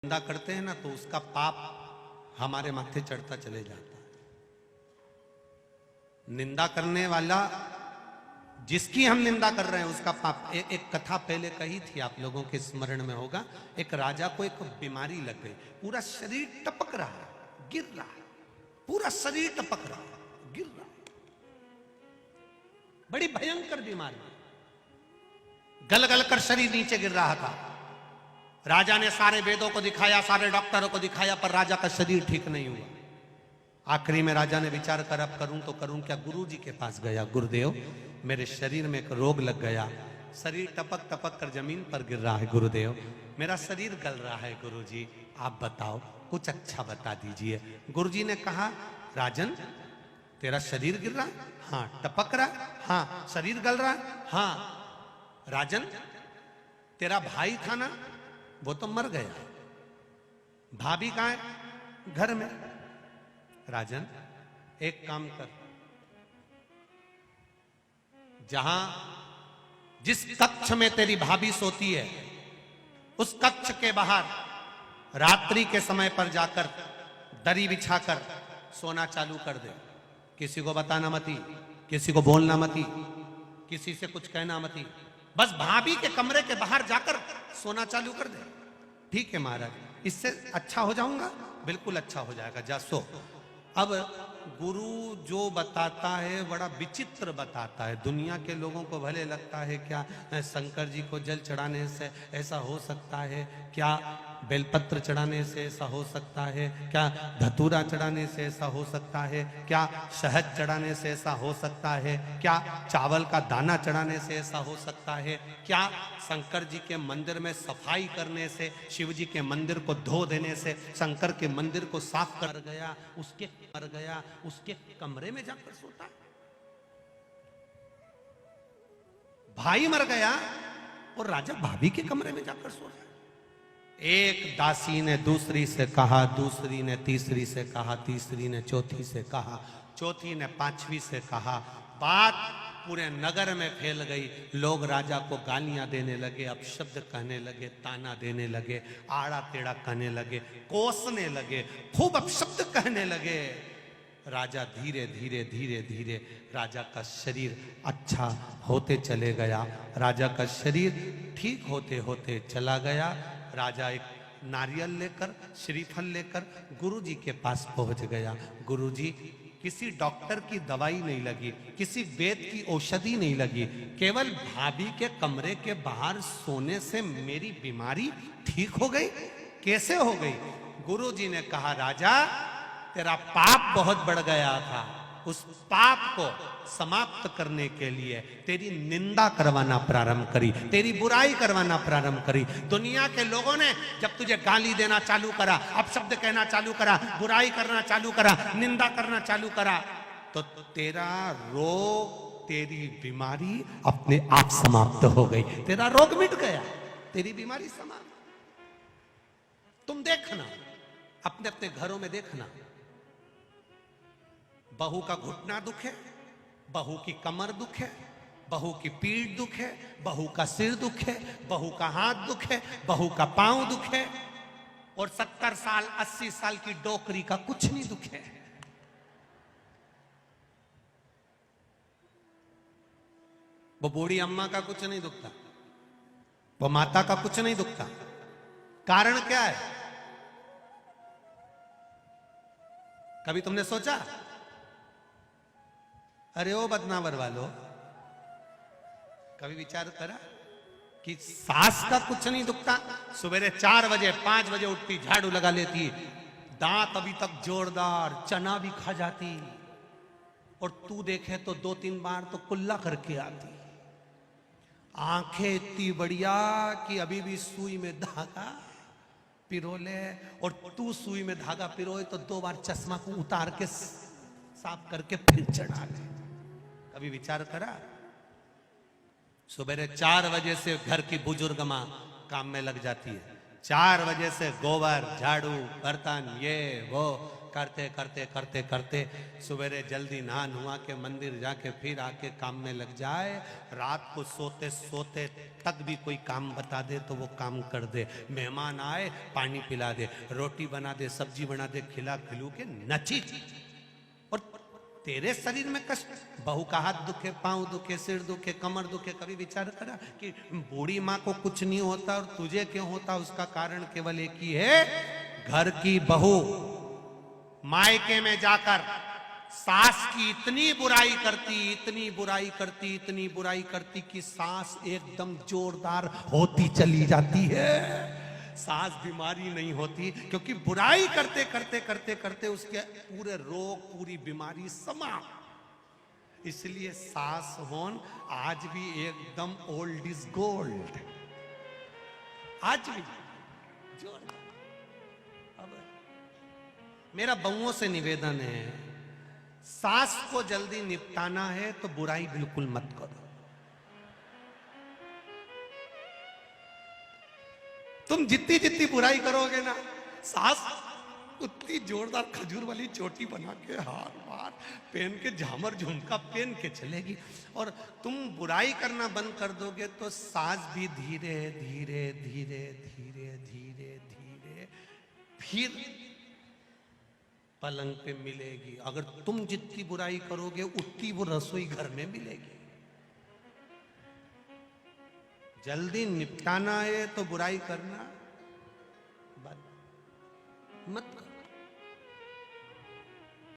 निंदा करते हैं ना तो उसका पाप हमारे माथे चढ़ता चले जाता है। निंदा करने वाला जिसकी हम निंदा कर रहे हैं उसका पाप। एक कथा पहले कही थी, आप लोगों के स्मरण में होगा। एक राजा को एक बीमारी लग गई, पूरा शरीर टपक रहा है, गिर रहा है, पूरा शरीर टपक रहा है, गिर रहा है, बड़ी भयंकर बीमारी, गल गल कर शरीर नीचे गिर रहा था। राजा ने सारे वेदों को दिखाया, सारे डॉक्टरों को दिखाया, पर राजा का शरीर ठीक नहीं हुआ। आखिरी में राजा ने विचार कर अब करूं तो करूं क्या। गुरु जी के पास गया, गुरुदेव मेरे शरीर में एक रोग लग गया, शरीर टपक टपक कर जमीन पर गिर रहा है, गुरुदेव मेरा शरीर गल रहा है, गुरु जी आप बताओ, कुछ अच्छा बता दीजिए। गुरु जी ने कहा, राजन तेरा शरीर गिर रहा है? हाँ। टपक रहा है? हाँ। शरीर गल रहा है? हाँ। राजन तेरा भाई था ना, वो तो मर गया, भाभी कहां है? घर में। राजन एक काम कर, जहां जिस कक्ष में तेरी भाभी सोती है उस कक्ष के बाहर रात्रि के समय पर जाकर दरी बिछाकर सोना चालू कर दे। किसी को बताना मती, किसी को बोलना मती, किसी से कुछ कहना मती, बस भाभी के कमरे के बाहर जाकर सोना चालू कर दे। ठीक है महाराज, इससे अच्छा हो जाऊंगा? बिल्कुल अच्छा हो जाएगा, जा सो। अब गुरु जो बताता है बड़ा विचित्र बताता है। दुनिया के लोगों को भले लगता है क्या शंकर जी को जल चढ़ाने से ऐसा हो सकता है, क्या बेलपत्र चढ़ाने से ऐसा हो सकता है, क्या धतूरा चढ़ाने से ऐसा हो सकता है, क्या शहद चढ़ाने से ऐसा हो सकता है, क्या चावल का दाना चढ़ाने से ऐसा हो सकता है, क्या शंकर जी के मंदिर में सफाई करने से, शिव जी के मंदिर को धो देने से शंकर के मंदिर को साफ कर गया, उसके मर गया, उसके कमरे में जाकर सोता है। भाई मर गया और राजा भाभी के कमरे में जाकर सो रहा है। एक दासी ने दूसरी से कहा, दूसरी ने तीसरी से कहा, तीसरी ने चौथी से कहा, चौथी ने पांचवी से कहा। बात पूरे नगर में फैल गई। लोग राजा को गालियां देने लगे, अपशब्द कहने लगे, ताना देने लगे, आड़ा टेढ़ा कहने लगे, कोसने लगे, खूब अपशब्द कहने लगे। राजा धीरे धीरे धीरे धीरे राजा का शरीर अच्छा होते चले गया, राजा का शरीर ठीक होते होते चला गया। राजा एक नारियल लेकर, श्रीफल लेकर गुरुजी के पास पहुंच गया। गुरुजी किसी डॉक्टर की दवाई नहीं लगी, किसी वेद की औषधि नहीं लगी, केवल भाभी के कमरे के बाहर सोने से मेरी बीमारी ठीक हो गई। कैसे हो गई? गुरुजी ने कहा, राजा तेरा पाप बहुत बढ़ गया था, उस पाप को समाप्त करने के लिए तेरी निंदा करवाना प्रारंभ करी, तेरी बुराई करवाना प्रारंभ करी। दुनिया के लोगों ने जब तुझे गाली देना चालू करा, अपशब्द कहना चालू करा, बुराई करना चालू करा, निंदा करना चालू करा, तो तेरा रोग, तेरी बीमारी अपने आप समाप्त हो गई। तेरा रोग मिट गया, तेरी बीमारी समाप्त। तुम देखना, अपने अपने घरों में देखना, बहू का घुटना दुख है, बहू की कमर दुख है, बहू की पीठ दुख है, बहू का सिर दुख है, बहू का हाथ दुख है, बहू का पांव दुख है, और 70 साल 80 साल की डोकरी का कुछ नहीं दुख है। वो बूढ़ी अम्मा का कुछ नहीं दुखता, वो माता का कुछ नहीं दुखता। कारण क्या है? कभी तुमने सोचा? अरे ओ बदनावर वालों, कभी विचार करा कि सास का कुछ नहीं दुखता? सवेरे 4 बजे 5 बजे उठती, झाड़ू लगा लेती, दांत अभी तक जोरदार, चना भी खा जाती, और तू देखे तो 2-3 बार तो कुल्ला करके आती, आंखें इतनी बढ़िया कि अभी भी सुई में धागा पिरो ले, और तू सुई में धागा पिरोए तो 2 बार चश्मा को उतार के साफ करके फिर चढ़ा ले। कभी विचार करा? सुबह 4 बजे से घर की बुजुर्ग मां काम में लग जाती है, 4 बजे से गोबर, झाड़ू, बर्तन, ये वो करते करते करते करते सवेरे जल्दी नहा नुहा के मंदिर जाके फिर आके काम में लग जाए, रात को सोते सोते तक भी कोई काम बता दे तो वो काम कर दे, मेहमान आए पानी पिला दे, रोटी बना दे, सब्जी बना दे, खिला खिलू के नची। और तेरे शरीर में कष्ट, बहू का हाथ दुखे, पांव दुखे, सिर दुखे, कमर दुखे, कभी विचार करा कि बूढ़ी माँ को कुछ नहीं होता और तुझे क्यों होता? उसका कारण केवल एक ही है, घर की बहू मायके में जाकर सास की इतनी बुराई करती, इतनी बुराई करती, इतनी बुराई करती कि सास एकदम जोरदार होती चली जाती है। सास बीमारी नहीं होती क्योंकि बुराई करते करते करते करते उसके पूरे रोग, पूरी बीमारी समाप्त। इसलिए सास होन आज भी एकदम ओल्ड इज गोल्ड, आज भी जोरदार। अब मेरा बहुओं से निवेदन है, सास को जल्दी निपटाना है तो बुराई बिल्कुल मत करो। तुम जितनी जितनी बुराई करोगे ना, सास उतनी जोरदार खजूर वाली चोटी बना के, हार वार पहन के, झामर झुमका पहन के चलेगी। और तुम बुराई करना बंद कर दोगे तो सास भी धीरे धीरे धीरे धीरे धीरे धीरे फिर पलंग पे मिलेगी। अगर तुम जितनी बुराई करोगे उतनी वो रसोई घर में मिलेगी। जल्दी निपटाना है तो बुराई करना,